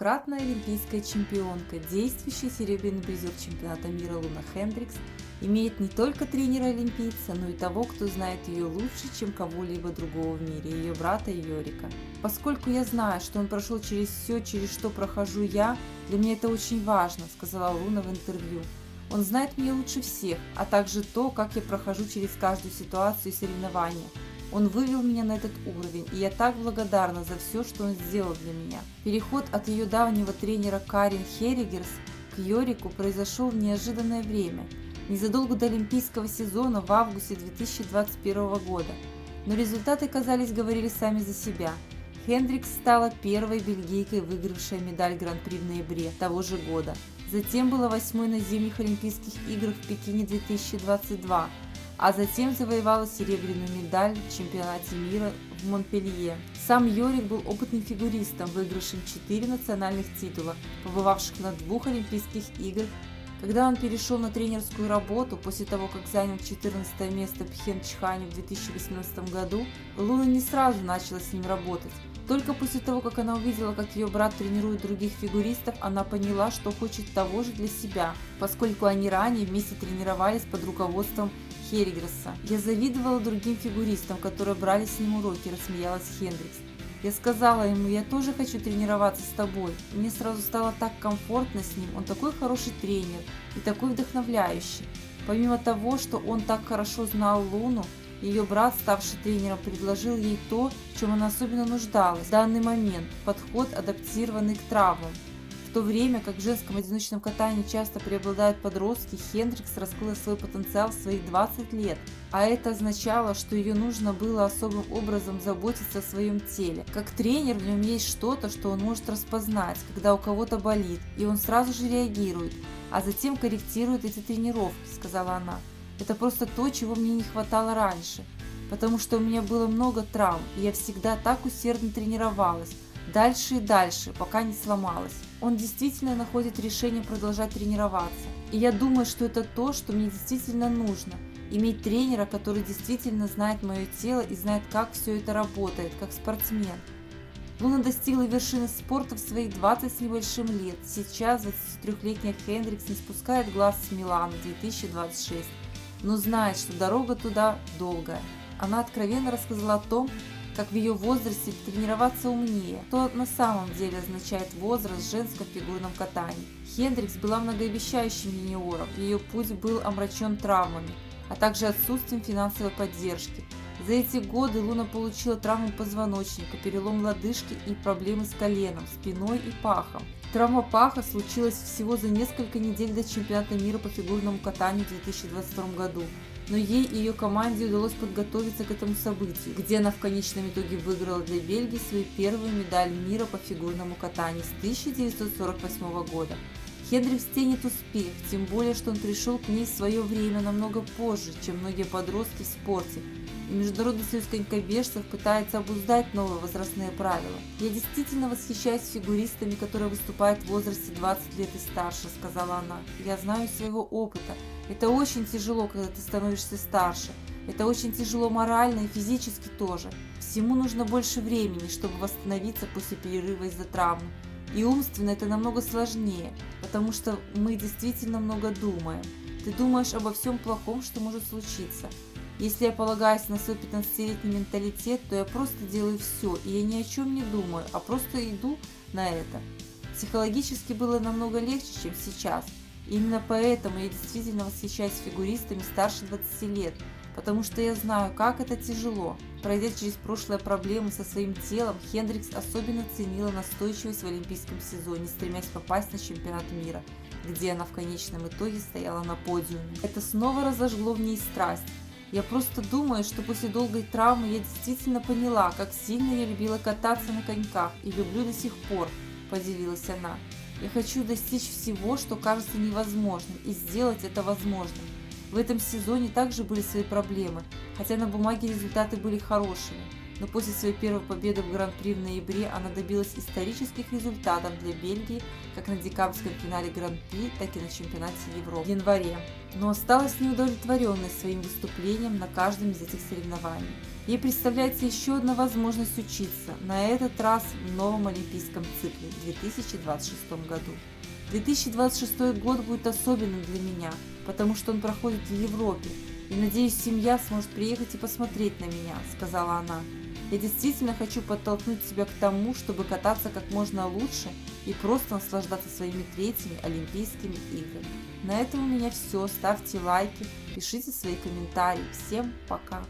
Двукратная олимпийская чемпионка, действующий серебряный призер чемпионата мира Луна Хендрикс имеет не только тренера-олимпийца, но и того, кто знает ее лучше, чем кого-либо другого в мире, ее брата Йорика. Поскольку я знаю, что он прошел через все, через что прохожу я, для меня это очень важно, сказала Луна в интервью. Он знает меня лучше всех, а также то, как я прохожу через каждую ситуацию и соревнования. Он вывел меня на этот уровень, и я так благодарна за все, что он сделал для меня. Переход от ее давнего тренера Карин Херригерс к Йорику произошел в неожиданное время, незадолго до олимпийского сезона в августе 2021 года. Но результаты, казалось, говорили сами за себя. Хендрикс стала первой бельгийкой, выигравшей медаль Гран-при в ноябре того же года. Затем была 8-й на зимних Олимпийских играх в Пекине 2022, а затем завоевала серебряную медаль в чемпионате мира в Монпелье. Сам Йорик был опытным фигуристом, выигравшим 4 национальных титула, побывавших на 2 Олимпийских играх. Когда он перешел на тренерскую работу после того, как занял 14 место в Пхенчхане в 2018 году, Луна не сразу начала с ним работать. Только после того, как она увидела, как ее брат тренирует других фигуристов, она поняла, что хочет того же для себя, поскольку они ранее вместе тренировались под руководством Херригерса. «Я завидовала другим фигуристам, которые брали с ним уроки», – рассмеялась Хендрикс. «Я сказала ему, я тоже хочу тренироваться с тобой. Мне сразу стало так комфортно с ним, он такой хороший тренер и такой вдохновляющий». Помимо того, что он так хорошо знал Луну, ее брат, ставший тренером, предложил ей то, в чем она особенно нуждалась в данный момент – подход, адаптированный к травмам. В то время как в женском одиночном катании часто преобладают подростки, Хендрикс раскрыла свой потенциал в своих 20 лет, а это означало, что ее нужно было особым образом заботиться о своем теле. Как тренер в нем есть что-то, что он может распознать, когда у кого-то болит, и он сразу же реагирует, а затем корректирует эти тренировки, сказала она. Это просто то, чего мне не хватало раньше, потому что у меня было много травм, и я всегда так усердно тренировалась, дальше и дальше, пока не сломалась. Он действительно находит решение продолжать тренироваться, и я думаю, что это то, что мне действительно нужно. Иметь тренера, который действительно знает мое тело и знает, как все это работает, как спортсмен. Луна достигла вершины спорта в своих 20 с небольшим лет. Сейчас 23-летняя Хендрикс не спускает глаз с Милана 2026, но знает, что дорога туда долгая. Она откровенно рассказала о том, как в ее возрасте тренироваться умнее, что на самом деле означает возраст в женском фигурном катании. Хендрикс была многообещающим юниором, ее путь был омрачен травмами, а также отсутствием финансовой поддержки. За эти годы Луна получила травму позвоночника, перелом лодыжки и проблемы с коленом, спиной и пахом. Травма паха случилась всего за несколько недель до чемпионата мира по фигурному катанию в 2022 году, но ей и ее команде удалось подготовиться к этому событию, где она в конечном итоге выиграла для Бельгии свою первую медаль мира по фигурному катанию с 1948 года. Хендрикс ценит успех, тем более, что он пришел к ней в свое время намного позже, чем многие подростки в спорте, и Международный союз конькобежцев пытается обуздать новые возрастные правила. «Я действительно восхищаюсь фигуристами, которые выступают в возрасте 20 лет и старше», – сказала она. «Я знаю из своего опыта. Это очень тяжело, когда ты становишься старше. Это очень тяжело морально и физически тоже. Всему нужно больше времени, чтобы восстановиться после перерыва из-за травмы. И умственно это намного сложнее, потому что мы действительно много думаем. Ты думаешь обо всем плохом, что может случиться. Если я полагаюсь на свой 15-летний менталитет, то я просто делаю все, и я ни о чем не думаю, а просто иду на это. Психологически было намного легче, чем сейчас. И именно поэтому я действительно восхищаюсь фигуристами старше 20 лет, потому что я знаю, как это тяжело. Пройдя через прошлые проблемы со своим телом, Хендрикс особенно ценила настойчивость в олимпийском сезоне, стремясь попасть на чемпионат мира, где она в конечном итоге стояла на подиуме. Это снова разожгло в ней страсть. Я просто думаю, что после долгой травмы я действительно поняла, как сильно я любила кататься на коньках и люблю до сих пор, поделилась она. Я хочу достичь всего, что кажется невозможным, и сделать это возможным. В этом сезоне также были свои проблемы, хотя на бумаге результаты были хорошими. Но после своей первой победы в Гран-при в ноябре она добилась исторических результатов для Бельгии как на декабрьском финале Гран-при, так и на чемпионате Европы в январе. Но осталась неудовлетворенной своим выступлением на каждом из этих соревнований. Ей представляется еще одна возможность учиться, на этот раз в новом олимпийском цикле в 2026 году. 2026 год будет особенным для меня, потому что он проходит в Европе, и надеюсь, семья сможет приехать и посмотреть на меня, сказала она. Я действительно хочу подтолкнуть себя к тому, чтобы кататься как можно лучше и просто наслаждаться своими третьими Олимпийскими играми. На этом у меня все. Ставьте лайки, пишите свои комментарии. Всем пока!